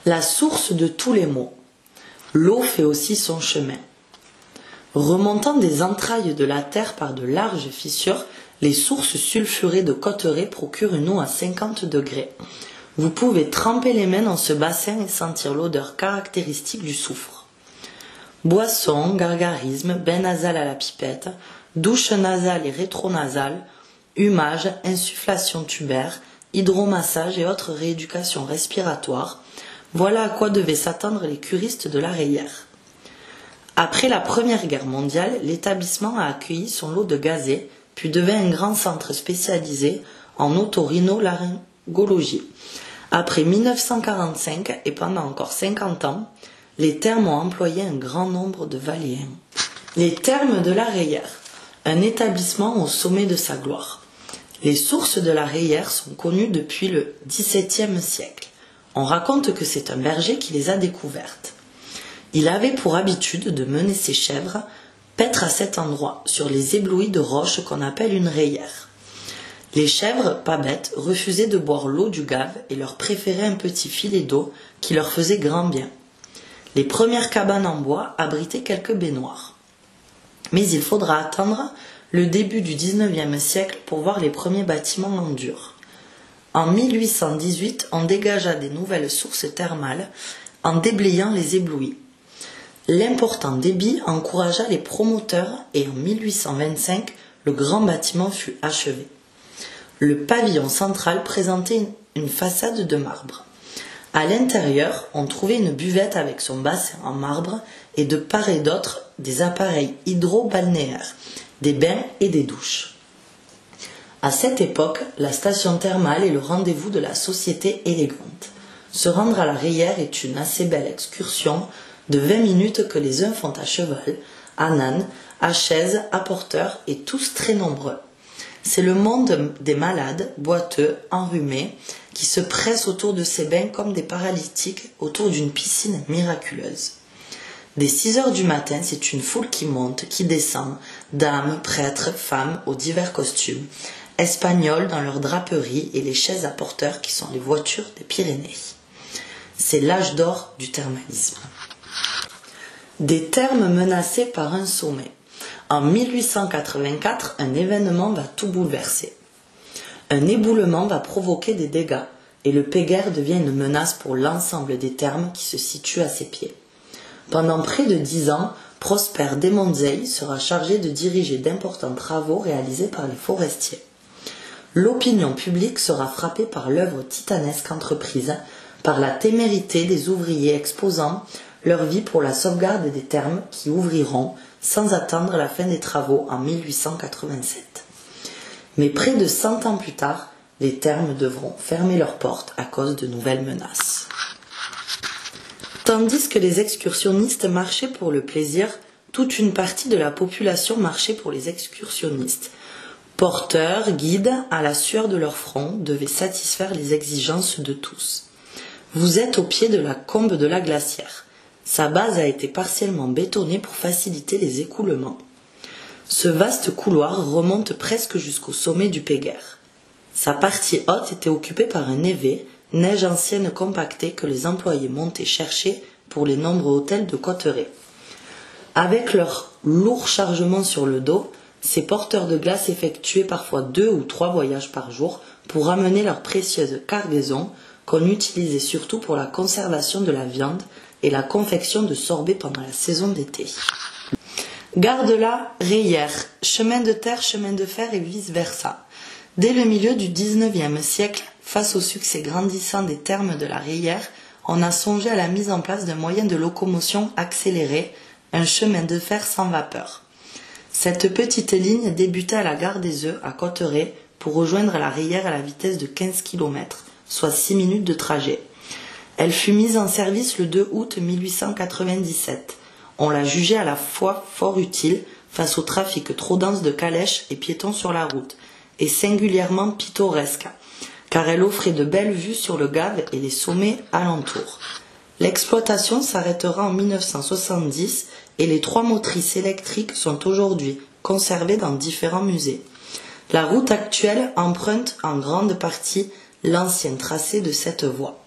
La source de tous les maux. L'eau fait aussi son chemin. Remontant des entrailles de la terre par de larges fissures, les sources sulfurées de Cauterets procurent une eau à 50 degrés. Vous pouvez tremper les mains dans ce bassin et sentir l'odeur caractéristique du soufre. Boissons, gargarismes, bain nasal à la pipette, douche nasale et rétronasale, humage, insufflation tubaire, hydromassage et autres rééducations respiratoires, voilà à quoi devaient s'attendre les curistes de la Rayère. Après la Première Guerre mondiale, l'établissement a accueilli son lot de gazés, puis devint un grand centre spécialisé en otorhinolaryngologie. Après 1945 et pendant encore 50 ans, les thermes ont employé un grand nombre de valéens. Les thermes de la Rayère, un établissement au sommet de sa gloire. Les sources de la Rayère sont connues depuis le XVIIe siècle. On raconte que c'est un berger qui les a découvertes. Il avait pour habitude de mener ses chèvres paître à cet endroit, sur les éblouis de roches qu'on appelle une rayère. Les chèvres, pas bêtes, refusaient de boire l'eau du gave et leur préféraient un petit filet d'eau qui leur faisait grand bien. Les premières cabanes en bois abritaient quelques baignoires. Mais il faudra attendre le début du XIXe siècle pour voir les premiers bâtiments en dur. En 1818, on dégagea des nouvelles sources thermales en déblayant les éblouis. L'important débit encouragea les promoteurs et en 1825, le grand bâtiment fut achevé. Le pavillon central présentait une façade de marbre. À l'intérieur, on trouvait une buvette avec son bassin en marbre et de part et d'autre des appareils hydro-balnéaires, des bains et des douches. À cette époque, la station thermale est le rendez-vous de la société élégante. Se rendre à la Rayère est une assez belle excursion de 20 minutes que les uns font à cheval, à âne, à chaise, à porteur et tous très nombreux. C'est le monde des malades, boiteux, enrhumés, qui se pressent autour de ces bains comme des paralytiques autour d'une piscine miraculeuse. Dès 6 heures du matin, c'est une foule qui monte, qui descend, dames, prêtres, femmes aux divers costumes, espagnols dans leurs draperies et les chaises à porteurs qui sont les voitures des Pyrénées. C'est l'âge d'or du thermalisme. Des thermes menacés par un sommet. En 1884, un événement va tout bouleverser. Un éboulement va provoquer des dégâts et le Péguerre devient une menace pour l'ensemble des thermes qui se situent à ses pieds. Pendant près de 10 ans, Prosper Desmonzeil sera chargé de diriger d'importants travaux réalisés par les forestiers. L'opinion publique sera frappée par l'œuvre titanesque entreprise, par la témérité des ouvriers exposant leur vie pour la sauvegarde des thermes qui ouvriront sans attendre la fin des travaux en 1887. Mais près de 100 ans plus tard, les thermes devront fermer leurs portes à cause de nouvelles menaces. Tandis que les excursionnistes marchaient pour le plaisir, toute une partie de la population marchait pour les excursionnistes. Porteurs, guides, à la sueur de leur front, devaient satisfaire les exigences de tous. Vous êtes au pied de la combe de la Glacière. Sa base a été partiellement bétonnée pour faciliter les écoulements. Ce vaste couloir remonte presque jusqu'au sommet du Péguerre. Sa partie haute était occupée par un névé, neige ancienne compactée que les employés montaient chercher pour les nombreux hôtels de Cauterets. Avec leur lourd chargement sur le dos, ces porteurs de glace effectuaient parfois 2 ou 3 voyages par jour pour amener leurs précieuses cargaisons qu'on utilisait surtout pour la conservation de la viande et la confection de sorbets pendant la saison d'été. Gare de la Rayère, chemin de terre, chemin de fer et vice-versa. Dès le milieu du XIXe siècle, face au succès grandissant des thermes de la Rayère, on a songé à la mise en place d'un moyen de locomotion accéléré, un chemin de fer sans vapeur. Cette petite ligne débutait à la gare des Œufs, à Cauterets, pour rejoindre la Rayère à la vitesse de 15 km, soit 6 minutes de trajet. Elle fut mise en service le 2 août 1897. On l'a jugée à la fois fort utile face au trafic trop dense de calèches et piétons sur la route, et singulièrement pittoresque, car elle offrait de belles vues sur le Gave et les sommets alentours. L'exploitation s'arrêtera en 1970 et les 3 motrices électriques sont aujourd'hui conservées dans différents musées. La route actuelle emprunte en grande partie l'ancien tracé de cette voie.